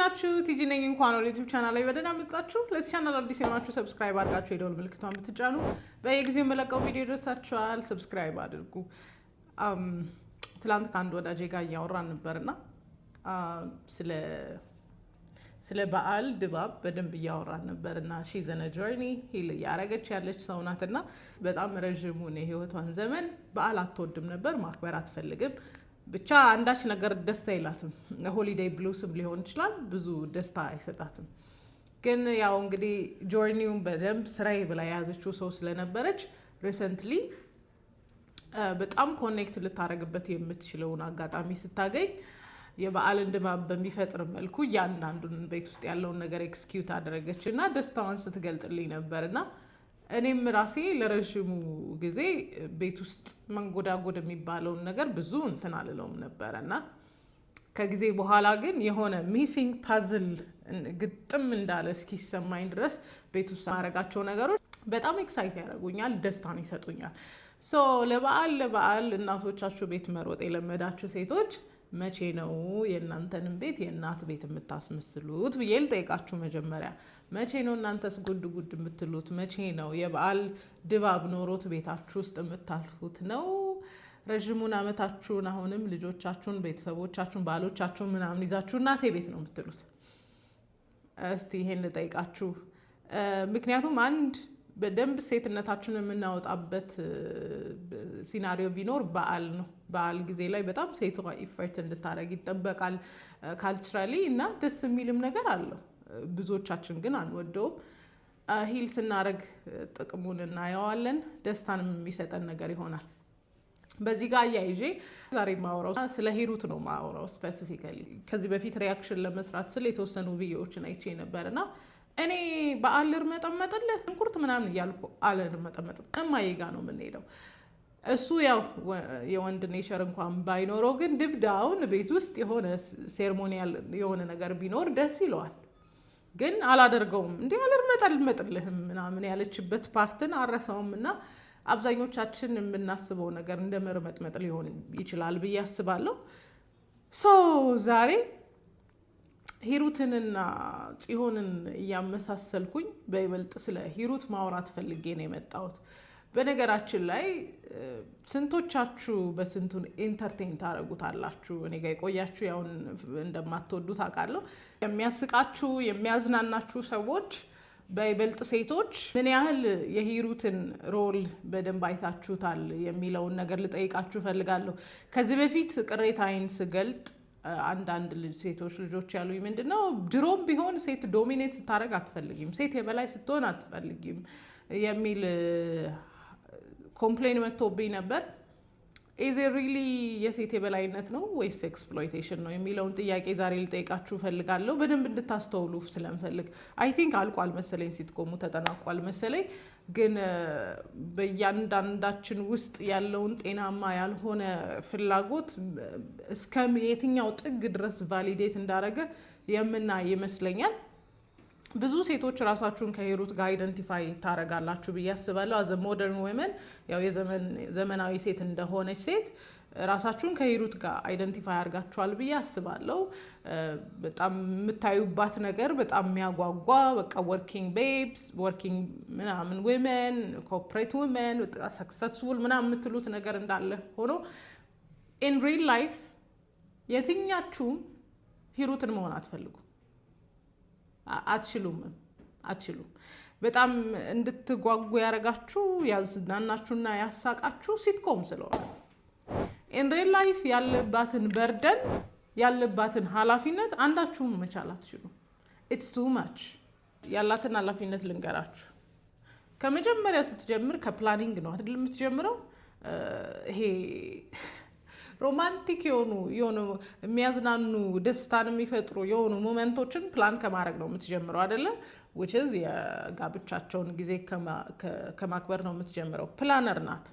ናችሁ? ቲጂ ነኝ። እንኳን ወደ ዩቲዩብ ቻናል ላይ በደህና መጣችሁ። ለዚህ ቻናል አዲስ የሆናችሁ ሰብስክራይብ አድርጋችሁ የደወል ምልክቷን ብትጫኑ በየጊዜው የምለቀው ቪዲዮ ይደርሳችኋል። ሰብስክራይብ አድርጉ። ትላንት ከአንድ ወዳጄ ጋር እያወራን ነበርና ስለ በዓል ድባብ በደንብ እያወራን ነበርና ሺ ዘ ጆርኒ ሂል ያረገች ያለች ሰው ናትና በጣም ረዥሙን የህይወቷን ዘመን በዓል አትወድም ነበር፣ ማክበር አትፈልግም። ብቻ አንዳች ነገር ደስታ ይላትም ሆሊዴይ ብሉስም ሊሆን ይችላል፣ ብዙ ደስታ አይሰጣትም። ግን ያው እንግዲህ ጆርኒውን በደንብ ስራዬ ብላ የያዘችው ሰው ስለነበረች ሪሰንትሊ በጣም ኮኔክት ልታረግበት የምትችለውን አጋጣሚ ስታገኝ የበዓልን ድባብ በሚፈጥር መልኩ እያንዳንዱን ቤት ውስጥ ያለውን ነገር ኤክስኪዩት አደረገች እና ደስታዋን ስትገልጥልኝ ነበርና እኔም ራሴ ለረዥሙ ጊዜ ቤት ውስጥ መንጎዳጎድ የሚባለውን ነገር ብዙ እንትን አልለውም ነበረና ከጊዜ በኋላ ግን የሆነ ሚሲንግ ፓዝል ግጥም እንዳለ እስኪሰማኝ ድረስ ቤት ውስጥ ማድረጋቸው ነገሮች በጣም ኤክሳይት ያደርጉኛል፣ ደስታን ይሰጡኛል። ሶ ለበዓል እናቶቻችሁ ቤት መሮጥ የለመዳችሁ ሴቶች መቼ ነው የእናንተንም ቤት የእናት ቤት የምታስመስሉት ብዬ ልጠይቃችሁ። መጀመሪያ መቼ ነው እናንተስ ጉድ ጉድ የምትሉት? መቼ ነው የበዓል ድባብ ኖሮት ቤታችሁ ውስጥ የምታልፉት ነው? ረዥሙን ዓመታችሁን አሁንም ልጆቻችሁን፣ ቤተሰቦቻችሁን፣ ባሎቻችሁን ምናምን ይዛችሁ እናቴ ቤት ነው የምትሉት? እስቲ ይሄን ልጠይቃችሁ። ምክንያቱም አንድ በደንብ ሴትነታችንን የምናወጣበት ሲናሪዮ ቢኖር በዓል ነው። በዓል ጊዜ ላይ በጣም ሴቷ ኢፈርት እንድታደርግ ይጠበቃል ካልቸራሊ እና ደስ የሚልም ነገር አለው። ብዙዎቻችን ግን አንወደውም። ሂል ስናደርግ ጥቅሙን እናየዋለን፣ ደስታንም የሚሰጠን ነገር ይሆናል። በዚህ ጋር አያይዤ ዛሬ ማውራው ስለ ሂሩት ነው ማውራው ስፔሲፊካሊ። ከዚህ በፊት ሪያክሽን ለመስራት ስለ የተወሰኑ ቪዲዮዎችን አይቼ ነበርና እኔ በዓል ልርመጠመጥልህ ሽንኩርት ምናምን እያልኩ አልርመጠመጥም። እማዬ ጋ ነው የምንሄደው። እሱ ያው የወንድ ኔቸር እንኳን ባይኖረው ግን ድብዳውን ቤት ውስጥ የሆነ ሴርሞኒያል የሆነ ነገር ቢኖር ደስ ይለዋል። ግን አላደርገውም። እንዲህ አልርመጠልመጥልህም ምናምን ያለችበት ፓርትን አረሳውም እና አብዛኞቻችን የምናስበው ነገር እንደ መርመጥመጥ ሊሆን ይችላል ብዬ አስባለሁ። ዛሬ ሂሩትንና ጽዮንን እያመሳሰልኩኝ በይበልጥ ስለ ሂሩት ማውራት ፈልጌ ነው የመጣሁት። በነገራችን ላይ ስንቶቻችሁ በስንቱን ኢንተርቴን ታደርጉታላችሁ? እኔ ጋ የቆያችሁ ያውን እንደማትወዱት አውቃለሁ። የሚያስቃችሁ የሚያዝናናችሁ ሰዎች በይበልጥ ሴቶች ምን ያህል የሂሩትን ሮል በደንብ አይታችሁታል የሚለውን ነገር ልጠይቃችሁ እፈልጋለሁ። ከዚህ በፊት ቅሬታዬን ስገልጥ አንዳንድ ሴቶች ልጆች ያሉኝ ምንድነው ድሮም ቢሆን ሴት ዶሚኔት ስታደርግ አትፈልጊም፣ ሴት የበላይ ስትሆን አትፈልጊም የሚል ኮምፕሌን መጥቶብኝ ነበር። ኢዝ ሪሊ የሴት የበላይነት ነው ወይስ ኤክስፕሎይቴሽን ነው የሚለውን ጥያቄ ዛሬ ልጠይቃችሁ እፈልጋለሁ፣ በደንብ እንድታስተውሉ ስለምፈልግ። አይ ቲንክ አልቋል መሰለኝ፣ ሲትኮሙ ተጠናቋል መሰለኝ። ግን በእያንዳንዳችን ውስጥ ያለውን ጤናማ ያልሆነ ፍላጎት እስከ የትኛው ጥግ ድረስ ቫሊዴት እንዳደረገ የምናይ ይመስለኛል። ብዙ ሴቶች ራሳችሁን ከሂሩት ጋር አይደንቲፋይ ታረጋላችሁ ብዬ አስባለሁ። አዘ ሞደርን ወመን ያው የዘመናዊ ሴት እንደሆነች ሴት ራሳችሁን ከሂሩት ጋር አይደንቲፋይ አድርጋችኋል ብዬ አስባለሁ። በጣም የምታዩባት ነገር በጣም የሚያጓጓ በቃ ወርኪንግ ቤብስ፣ ወርኪንግ ምናምን ዊመን፣ ኮርፖሬት ዊመን፣ ሰክሰስፉል ምናምን የምትሉት ነገር እንዳለ ሆኖ ኢን ሪል ላይፍ የትኛችሁም ሂሩትን መሆን አትፈልጉ፣ አትችሉም። በጣም እንድትጓጉ ያደረጋችሁ ያዝናናችሁና ያሳቃችሁ ሲትኮም ስለሆነ ኢን ሪል ላይፍ ያለባትን በርደን ያለባትን ኃላፊነት አንዳችሁም መቻል አትችሉም። ኢትስ ቱ ማች። ያላትን ኃላፊነት ልንገራችሁ። ከመጀመሪያ ስትጀምር ከፕላኒንግ ነው አይደል የምትጀምረው። ይሄ ሮማንቲክ የሆኑ የሚያዝናኑ ደስታን የሚፈጥሩ የሆኑ ሞመንቶችን ፕላን ከማድረግ ነው የምትጀምረው አይደለ? which is የጋብቻቸውን ጊዜ ከማክበር ነው የምትጀምረው። ፕላነር ናት፣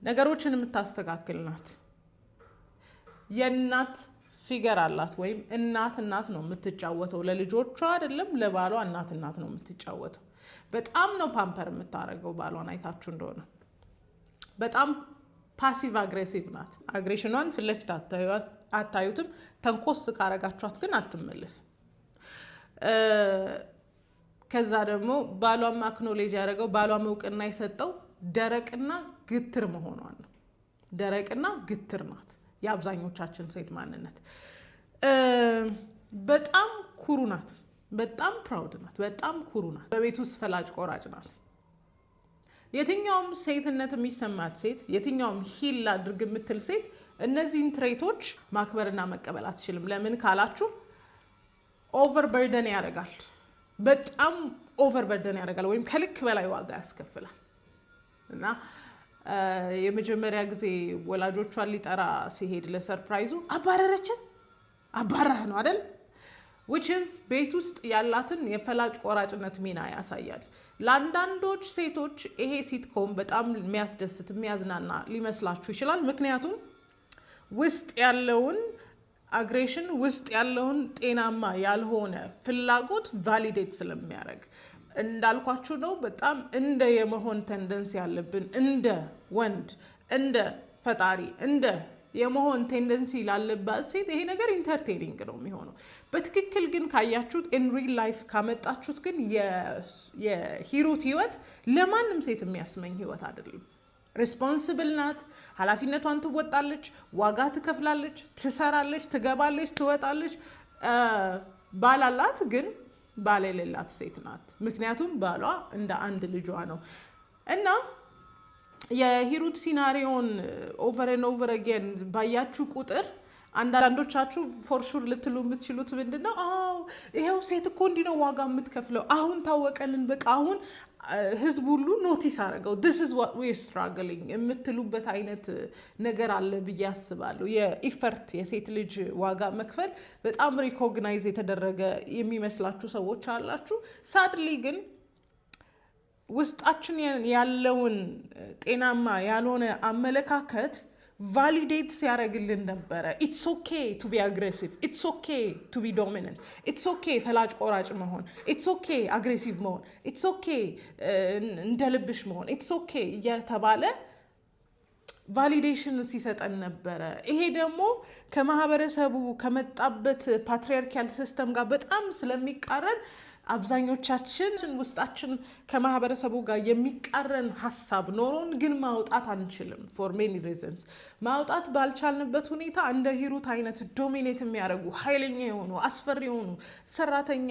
ነገሮችን የምታስተካክል ናት። የእናት ፊገር አላት፣ ወይም እናት ነው የምትጫወተው። ለልጆቿ አይደለም ለባሏ እናት ነው የምትጫወተው። በጣም ነው ፓምፐር የምታደርገው ባሏን። አይታችሁ እንደሆነ በጣም ፓሲቭ አግሬሲቭ ናት። አግሬሽኗን ፊት ለፊት አታዩትም። ተንኮስ ካረጋችኋት ግን አትመለስም። ከዛ ደግሞ ባሏም አክኖሌጅ ያደረገው ባሏም እውቅና የሰጠው ደረቅና ግትር መሆኗን ነው። ደረቅና ግትር ናት የአብዛኞቻችን ሴት ማንነት። በጣም ኩሩ ናት፣ በጣም ፕራውድ ናት፣ በጣም ኩሩ ናት። በቤት ውስጥ ፈላጭ ቆራጭ ናት። የትኛውም ሴትነት የሚሰማት ሴት፣ የትኛውም ሂል አድርግ የምትል ሴት እነዚህን ትሬቶች ማክበርና መቀበል አትችልም። ለምን ካላችሁ ኦቨር በርደን ያደርጋል። በጣም ኦቨር በርደን ያደርጋል ወይም ከልክ በላይ ዋጋ ያስከፍላል። እና የመጀመሪያ ጊዜ ወላጆቿን ሊጠራ ሲሄድ ለሰርፕራይዙ አባረረችን። አባራህ ነው አይደል? which is ቤት ውስጥ ያላትን የፈላጭ ቆራጭነት ሚና ያሳያል። ለአንዳንዶች ሴቶች ይሄ ሲትኮም በጣም የሚያስደስት የሚያዝናና ሊመስላችሁ ይችላል። ምክንያቱም ውስጥ ያለውን አግሬሽን ውስጥ ያለውን ጤናማ ያልሆነ ፍላጎት ቫሊዴት ስለሚያደርግ እንዳልኳችሁ ነው። በጣም እንደ የመሆን ቴንደንሲ ያለብን እንደ ወንድ እንደ ፈጣሪ እንደ የመሆን ቴንደንሲ ላለባት ሴት ይሄ ነገር ኢንተርቴኒንግ ነው የሚሆነው። በትክክል ግን ካያችሁት ኢን ሪል ላይፍ ካመጣችሁት ግን የሂሩት ህይወት ለማንም ሴት የሚያስመኝ ህይወት አይደለም። ሪስፖንሲብል ናት፣ ኃላፊነቷን ትወጣለች፣ ዋጋ ትከፍላለች፣ ትሰራለች፣ ትገባለች፣ ትወጣለች። ባል አላት ግን ባል የሌላት ሴት ናት። ምክንያቱም ባሏ እንደ አንድ ልጇ ነው። እና የሂሩት ሲናሪዮን ኦቨር ኤንድ ኦቨር አጌን ባያችሁ ቁጥር አንዳንዶቻችሁ ፎርሹር ልትሉ የምትችሉት ምንድነው? አዎ ይሄው ሴት እኮ እንዲህ ነው ዋጋ የምትከፍለው፣ አሁን ታወቀልን፣ በቃ አሁን ህዝብ ሁሉ ኖቲስ አደረገው፣ this is what we are struggling የምትሉበት አይነት ነገር አለ ብዬ አስባለሁ። የኢፈርት የሴት ልጅ ዋጋ መክፈል በጣም ሪኮግናይዝ የተደረገ የሚመስላችሁ ሰዎች አላችሁ። ሳድሊ ግን ውስጣችን ያለውን ጤናማ ያልሆነ አመለካከት ቫሊዴት ሲያደርግልን ነበረ። ኢትስ ኦኬ ቱ ቢ አግሬሲቭ፣ ኢትስ ኦኬ ቱ ቢ ዶሚናንት፣ ኢትስ ኦኬ ፈላጭ ቆራጭ መሆን፣ ኢትስ ኦኬ አግሬሲቭ መሆን፣ ኢትስ ኦኬ እንደ ልብሽ መሆን፣ ኢትስ ኦኬ እየተባለ ቫሊዴሽን ሲሰጠን ነበረ። ይሄ ደግሞ ከማህበረሰቡ ከመጣበት ፓትሪያርኪያል ሲስተም ጋር በጣም ስለሚቃረን አብዛኞቻችን ውስጣችን ከማህበረሰቡ ጋር የሚቃረን ሀሳብ ኖሮን ግን ማውጣት አንችልም። ፎር ሜኒ ሪዝንስ ማውጣት ባልቻልንበት ሁኔታ እንደ ሂሩት አይነት ዶሚኔት የሚያደርጉ ኃይለኛ የሆኑ አስፈሪ የሆኑ ሰራተኛ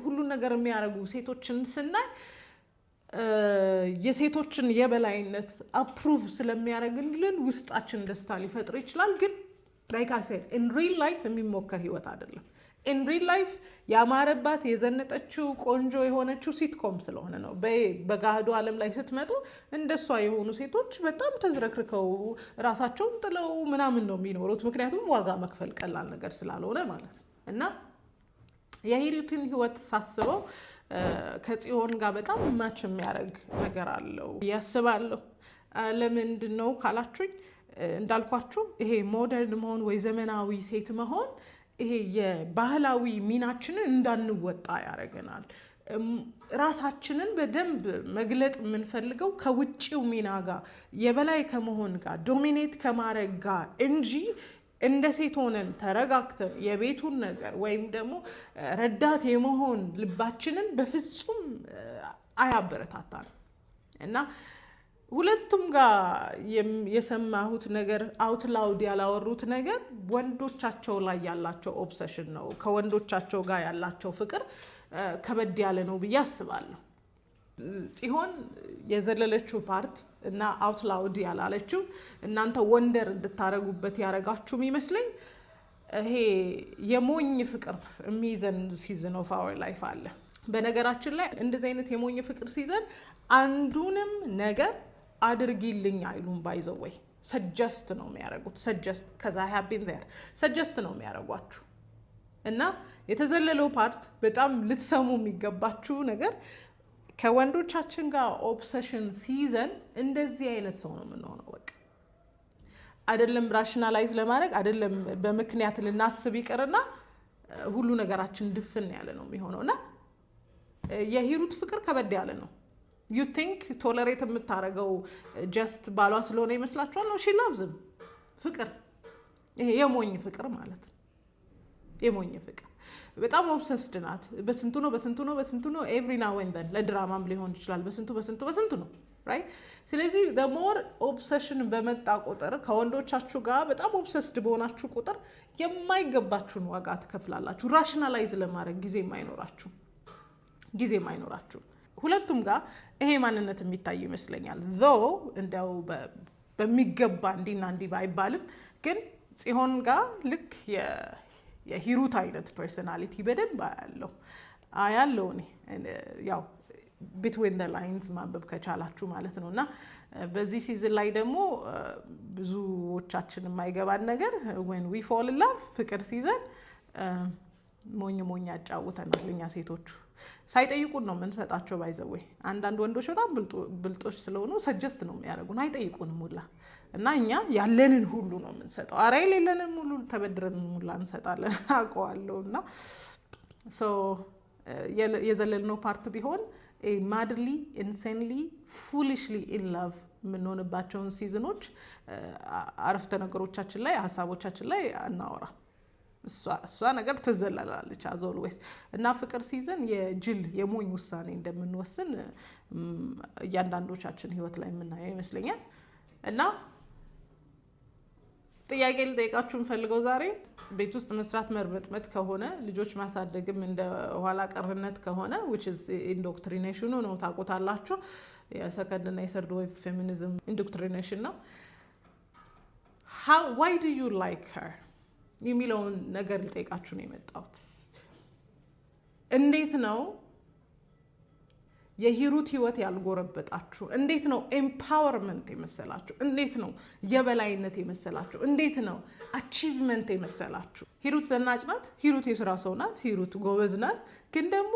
ሁሉን ነገር የሚያደርጉ ሴቶችን ስናይ የሴቶችን የበላይነት አፕሩቭ ስለሚያደርግልን ውስጣችን ደስታ ሊፈጥር ይችላል። ግን ላይክ አይ ሴድ ኢን ሪል ላይፍ የሚሞከር ህይወት አይደለም። ኢን ሪል ላይፍ ያማረባት የዘነጠችው ቆንጆ የሆነችው ሲትኮም ስለሆነ ነው። በጋህዶ ዓለም ላይ ስትመጡ እንደሷ የሆኑ ሴቶች በጣም ተዝረክርከው ራሳቸውን ጥለው ምናምን ነው የሚኖሩት። ምክንያቱም ዋጋ መክፈል ቀላል ነገር ስላልሆነ ማለት ነው። እና የሂሩትን ህይወት ሳስበው ከጽዮን ጋር በጣም ማች የሚያደርግ ነገር አለው ያስባለሁ። ለምንድን ነው ካላችሁኝ እንዳልኳችሁ ይሄ ሞደርን መሆን ወይ ዘመናዊ ሴት መሆን ይሄ የባህላዊ ሚናችንን እንዳንወጣ ያደርገናል። ራሳችንን በደንብ መግለጥ የምንፈልገው ከውጪው ሚና ጋር የበላይ ከመሆን ጋር ዶሚኔት ከማድረግ ጋር እንጂ እንደ ሴት ሆነን ተረጋግተን የቤቱን ነገር ወይም ደግሞ ረዳት የመሆን ልባችንን በፍጹም አያበረታታም። እና ሁለቱም ጋር የሰማሁት ነገር አውት ላውድ ያላወሩት ነገር ወንዶቻቸው ላይ ያላቸው ኦብሰሽን ነው። ከወንዶቻቸው ጋር ያላቸው ፍቅር ከበድ ያለ ነው ብዬ አስባለሁ። ጽዮን የዘለለችው ፓርት እና አውት ላውድ ያላለችው እናንተ ወንደር እንድታረጉበት ያረጋችሁ ይመስለኝ ይሄ የሞኝ ፍቅር የሚይዘን ሲዝን ኦፍ አወር ላይፍ አለ። በነገራችን ላይ እንደዚህ አይነት የሞኝ ፍቅር ሲዘን አንዱንም ነገር አድርጊልኝ አይሉም። ባይዘው ወይ ሰጀስት ነው የሚያደርጉት። ሰጀስት ከዛ ሃቢን ዜር ሰጀስት ነው የሚያደርጓችሁ። እና የተዘለለው ፓርት በጣም ልትሰሙ የሚገባችሁ ነገር ከወንዶቻችን ጋር ኦብሰሽን ሲይዘን እንደዚህ አይነት ሰው ነው የምንሆነው። በቃ አይደለም ራሽናላይዝ ለማድረግ አይደለም በምክንያት ልናስብ ይቅርና ሁሉ ነገራችን ድፍን ያለ ነው የሚሆነው። እና የሂሩት ፍቅር ከበድ ያለ ነው። ዩ ቲንክ ቶለሬት የምታደርገው ጀስት ባሏ ስለሆነ ይመስላችኋል? ነው ሺ ላቭዝ ፍቅር ይሄ የሞኝ ፍቅር ማለት ነው። የሞኝ ፍቅር በጣም ኦብሰስድ ናት። በስንቱ ነው ኤቭሪ ናው ኤንድ ዘን ለድራማም ሊሆን ይችላል። በስንቱ ነው ራይት። ስለዚህ ሞር ኦብሰሽን በመጣ ቁጥር ከወንዶቻችሁ ጋር በጣም ኦብሰስድ በሆናችሁ ቁጥር የማይገባችሁን ዋጋ ትከፍላላችሁ። ራሽናላይዝ ለማድረግ ጊዜም አይኖራችሁም። ሁለቱም ጋር ይሄ ማንነት የሚታይ ይመስለኛል። እንዲያው በሚገባ እንዲና እንዲህ ባይባልም ግን ጽዮን ጋር ልክ የሂሩት አይነት ፐርሶናሊቲ በደንብ አያለው እኔ ያው ቢትዊን ዘ ላይንስ ማንበብ ከቻላችሁ ማለት ነው። እና በዚህ ሲዝን ላይ ደግሞ ብዙዎቻችን የማይገባን ነገር when we fall in love ፍቅር ሲዘን ሞኝ ያጫውተናል። እኛ ሴቶቹ ሳይጠይቁን ነው የምንሰጣቸው። ባይዘዌ አንዳንድ ወንዶች በጣም ብልጦች ስለሆኑ ሰጀስት ነው የሚያደርጉን፣ አይጠይቁንም ሁላ እና እኛ ያለንን ሁሉ ነው የምንሰጠው። አረ የሌለንን ሁሉ ተበድረን ሁላ እንሰጣለን አውቀዋለሁ። እና የዘለልነው ፓርት ቢሆን ማድሊ ኢንሴንሊ ፉሊሽሊ ኢን ላቭ የምንሆንባቸውን ሲዝኖች አረፍተ ነገሮቻችን ላይ ሀሳቦቻችን ላይ አናወራ። እሷ ነገር ትዘለላለች አዝ ኦልዌይስ። እና ፍቅር ሲዝን የጅል የሞኝ ውሳኔ እንደምንወስን እያንዳንዶቻችን ህይወት ላይ የምናየው ይመስለኛል። እና ጥያቄ ልጠይቃችሁ የምፈልገው ዛሬ ቤት ውስጥ መስራት መርበጥመጥ ከሆነ ልጆች ማሳደግም እንደ ኋላ ቀርነት ከሆነ which is indoctrination ነው ታውቁታላችሁ። የሰከንድ እና የሰርድ ዌቭ ፌሚኒዝም ኢንዶክትሪኔሽን ነው። why do you like her የሚለውን ነገር ልጠይቃችሁ ነው የመጣሁት። እንዴት ነው የሂሩት ህይወት ያልጎረበጣችሁ? እንዴት ነው ኤምፓወርመንት የመሰላችሁ? እንዴት ነው የበላይነት የመሰላችሁ? እንዴት ነው አቺቭመንት የመሰላችሁ? ሂሩት ዘናጭ ናት። ሂሩት የስራ ሰው ናት። ሂሩት ጎበዝ ናት። ግን ደግሞ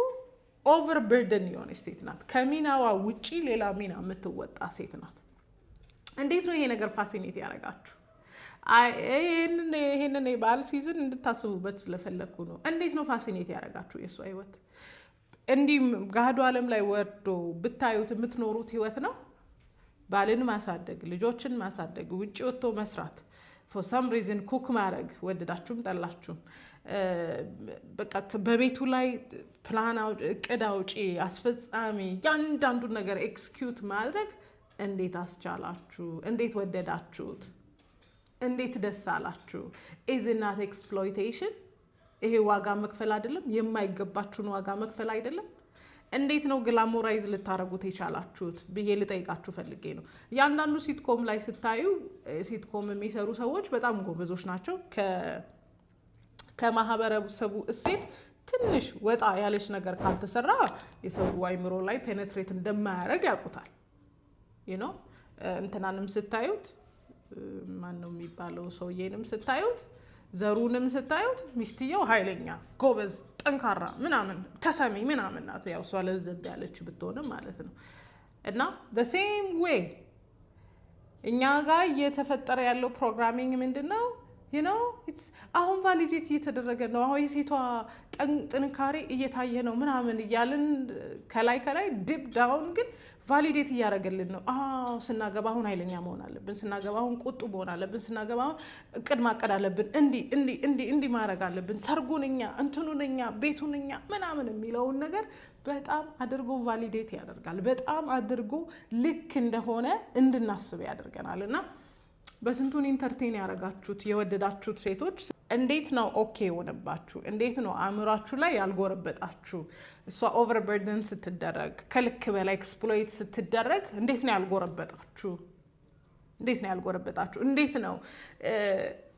ኦቨር በርደን የሆነች ሴት ናት። ከሚናዋ ውጪ ሌላ ሚና የምትወጣ ሴት ናት። እንዴት ነው ይሄ ነገር ፋሲኔት ያደረጋችሁ? ይሄንን የበዓል ሲዝን እንድታስቡበት ስለፈለግኩ ነው። እንዴት ነው ፋሲኔት ያደረጋችሁ የእሷ ህይወት? እንዲህ ጋህዱ ዓለም ላይ ወርዶ ብታዩት የምትኖሩት ህይወት ነው። ባልን ማሳደግ፣ ልጆችን ማሳደግ፣ ውጭ ወጥቶ መስራት፣ ፎር ሰም ሪዝን ኩክ ማድረግ፣ ወደዳችሁም ጠላችሁም በቃ በቤቱ ላይ ፕላን እቅድ አውጪ፣ አስፈጻሚ፣ ያንዳንዱን ነገር ኤክስኪዩት ማድረግ እንዴት አስቻላችሁ? እንዴት ወደዳችሁት? እንዴት ደስ አላችሁ? ኢዝ ናት ኤክስፕሎይቴሽን? ይሄ ዋጋ መክፈል አይደለም? የማይገባችሁን ዋጋ መክፈል አይደለም? እንዴት ነው ግላሞራይዝ ልታረጉት የቻላችሁት ብዬ ልጠይቃችሁ ፈልጌ ነው። ያንዳንዱ ሲትኮም ላይ ስታዩ ሲትኮም የሚሰሩ ሰዎች በጣም ጎበዞች ናቸው። ከማህበረሰቡ እሴት ትንሽ ወጣ ያለች ነገር ካልተሰራ የሰው አይምሮ ላይ ፔኔትሬት እንደማያደርግ ያውቁታል። እንትናንም ስታዩት ማን ነው የሚባለው ሰውዬንም ስታዩት ዘሩንም ስታዩት ሚስትየው ኃይለኛ ጎበዝ ጠንካራ ምናምን ተሰሚ ምናምን ናት። ያው እሷ ለዘብ ያለች ብትሆንም ማለት ነው። እና the same way እኛ ጋር እየተፈጠረ ያለው ፕሮግራሚንግ ምንድነው? አሁን ቫሊዴት እየተደረገ ነው። አሁን የሴቷ ጥንካሬ እየታየ ነው ምናምን እያልን ከላይ ዲፕ ዳውን ግን ቫሊዴት እያደረገልን ነው። ስናገባ አሁን ኃይለኛ መሆን አለብን፣ ስናገባ አሁን ቁጡ መሆን አለብን፣ ስናገባ አሁን እቅድ ማቀድ አለብን፣ እንዲህ ማድረግ አለብን፣ ሰርጉን እኛ፣ እንትኑን እኛ፣ ቤቱን እኛ ምናምን የሚለውን ነገር በጣም አድርጎ ቫሊዴት ያደርጋል። በጣም አድርጎ ልክ እንደሆነ እንድናስብ ያደርገናል። እና በስንቱን ኢንተርቴን ያደረጋችሁት የወደዳችሁት ሴቶች እንዴት ነው ኦኬ የሆነባችሁ? እንዴት ነው አእምሯችሁ ላይ ያልጎረበጣችሁ? እሷ ኦቨርበርደን ስትደረግ ከልክ በላይ ኤክስፕሎይት ስትደረግ እንዴት ነው ያልጎረበጣችሁ? እንዴት ነው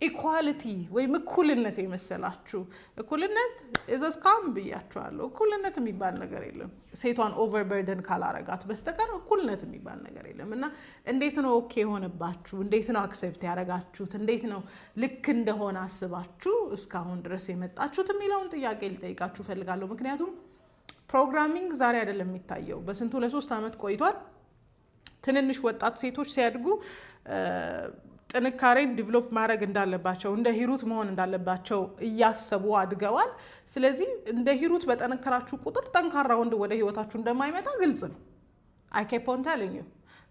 ኢኳሊቲ ወይም እኩልነት የመሰላችሁ? እኩልነት እዘዝካም ብያችኋለሁ። እኩልነት የሚባል ነገር የለም ሴቷን ኦቨርበርደን ካላረጋት በስተቀር እኩልነት የሚባል ነገር የለም። እና እንዴት ነው ኦኬ የሆነባችሁ? እንዴት ነው አክሴፕት ያደረጋችሁት? እንዴት ነው ልክ እንደሆነ አስባችሁ እስካሁን ድረስ የመጣችሁት የሚለውን ጥያቄ ልጠይቃችሁ ፈልጋለሁ። ምክንያቱም ፕሮግራሚንግ ዛሬ አይደለም የሚታየው፣ በስንቱ ለ3 ዓመት ቆይቷል። ትንንሽ ወጣት ሴቶች ሲያድጉ ጥንካሬን ዲቨሎፕ ማድረግ እንዳለባቸው፣ እንደ ሂሩት መሆን እንዳለባቸው እያሰቡ አድገዋል። ስለዚህ እንደ ሂሩት በጠነከራችሁ ቁጥር ጠንካራ ወንድ ወደ ህይወታችሁ እንደማይመጣ ግልጽ ነው። አይ ኬፕ ኦን ቴሊንግ ዩ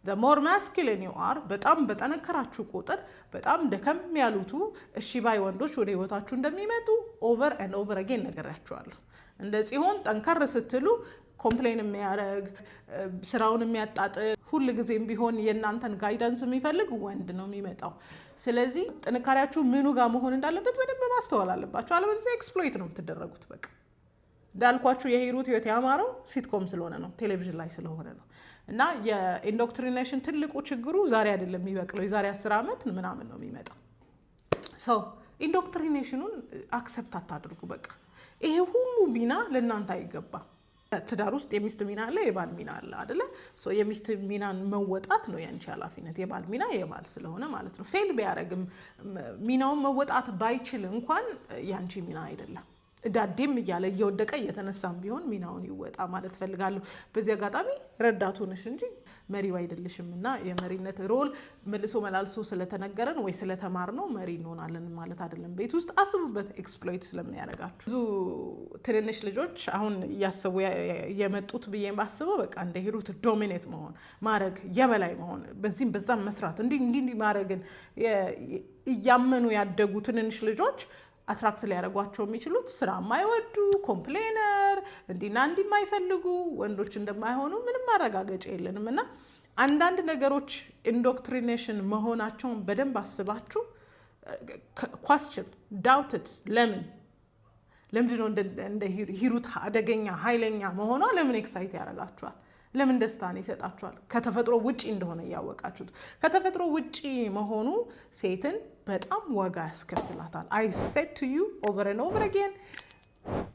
the more masculine you are በጣም በጠነከራችሁ ቁጥር በጣም ደከም ያሉቱ እሺ ባይ ወንዶች ወደ ህይወታችሁ እንደሚመጡ over and over again ነገራችኋለሁ። እንደዚህ ሆን ጠንከር ስትሉ ኮምፕሌን የሚያደርግ ስራውን የሚያጣጥል ሁሉ ጊዜም ቢሆን የእናንተን ጋይዳንስ የሚፈልግ ወንድ ነው የሚመጣው። ስለዚህ ጥንካሬያችሁ ምኑ ጋር መሆን እንዳለበት በደንብ ማስተዋል አለባችሁ። አለበለዚያ ኤክስፕሎይት ነው የምትደረጉት። በቃ እንዳልኳችሁ የሂሩት ህይወት ያማረው ሲትኮም ስለሆነ ነው፣ ቴሌቪዥን ላይ ስለሆነ ነው። እና የኢንዶክትሪኔሽን ትልቁ ችግሩ ዛሬ አይደለም የሚበቅለው፣ የዛሬ 10 ዓመት ምናምን ነው የሚመጣው። ሶ ኢንዶክትሪኔሽኑን አክሰፕት አታድርጉ። በቃ ይሄ ሁሉ ሚና ለእናንተ አይገባም። ትዳር ውስጥ የሚስት ሚና አለ፣ የባል ሚና አለ አይደለ? ሶ የሚስት ሚናን መወጣት ነው ያንቺ ኃላፊነት። የባል ሚና የባል ስለሆነ ማለት ነው። ፌል ቢያደርግም ሚናውን መወጣት ባይችል እንኳን ያንቺ ሚና አይደለም። ዳዴም እያለ እየወደቀ እየተነሳም ቢሆን ሚናውን ይወጣ ማለት ፈልጋለሁ። በዚህ አጋጣሚ ረዳቱ ነሽ እንጂ መሪው አይደለሽም። እና የመሪነት ሮል መልሶ መላልሶ ስለተነገረን ወይ ስለተማርነው መሪ እንሆናለን ማለት አይደለም። ቤት ውስጥ አስቡበት፣ ኤክስፕሎይት ስለሚያደርጋችሁ። ብዙ ትንንሽ ልጆች አሁን እያሰቡ የመጡት ብዬ ባስበው በቃ እንደ ሂሩት ዶሚኔት መሆን ማድረግ፣ የበላይ መሆን፣ በዚህም በዛም መስራት፣ እንዲህ ማድረግን እያመኑ ያደጉ ትንንሽ ልጆች አትራክት ሊያደርጓቸው የሚችሉት ስራ የማይወዱ ኮምፕሌነር፣ እንዲና እንዲህ የማይፈልጉ ወንዶች እንደማይሆኑ ምንም ማረጋገጫ የለንም። እና አንዳንድ ነገሮች ኢንዶክትሪኔሽን መሆናቸውን በደንብ አስባችሁ ኳስችን ዳውትድ ለምንድን ነው እንደ ሂሩት አደገኛ ኃይለኛ መሆኗ ለምን ኤክሳይት ያደርጋችኋል? ለምን ደስታን ይሰጣችኋል? ከተፈጥሮ ውጪ እንደሆነ እያወቃችሁት። ከተፈጥሮ ውጪ መሆኑ ሴትን በጣም ዋጋ ያስከፍላታል። I said to you over and over again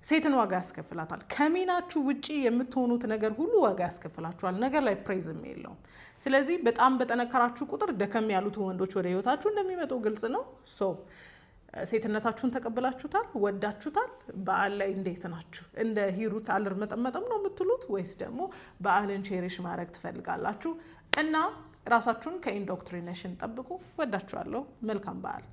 ሴትን ዋጋ ያስከፍላታል። ከሚናችሁ ውጪ የምትሆኑት ነገር ሁሉ ዋጋ ያስከፍላችኋል። ነገር ላይ ፕሬዝም የለውም። ስለዚህ በጣም በጠነከራችሁ ቁጥር ደከም ያሉት ወንዶች ወደ ህይወታችሁ እንደሚመጡ ግልጽ ነው። ሴትነታችሁን ተቀብላችሁታል? ወዳችሁታል? በዓል ላይ እንዴት ናችሁ? እንደ ሂሩት አልርመጠመጥም ነው የምትሉት ወይስ ደግሞ በዓልን ቼሪሽ ማድረግ ትፈልጋላችሁ? እና ራሳችሁን ከኢንዶክትሪኔሽን ጠብቁ። ወዳችኋለሁ። መልካም በዓል።